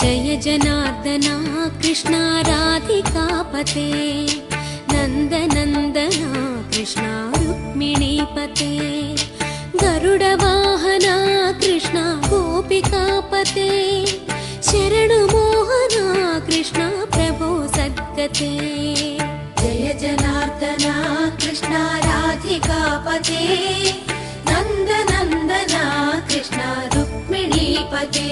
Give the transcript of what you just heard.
जय जनार्दना कृष्णा राधिकापते नन्दनन्दना कृष्णा रुक्मिणीपते गरुडवाहना कृष्णा गोपिकापते शरणुमोहना कृष्णा प्रभो सद्गते। जय जनार्दना कृष्णा राधिकापते नन्दनन्दना कृष्णा रुक्मिणीपते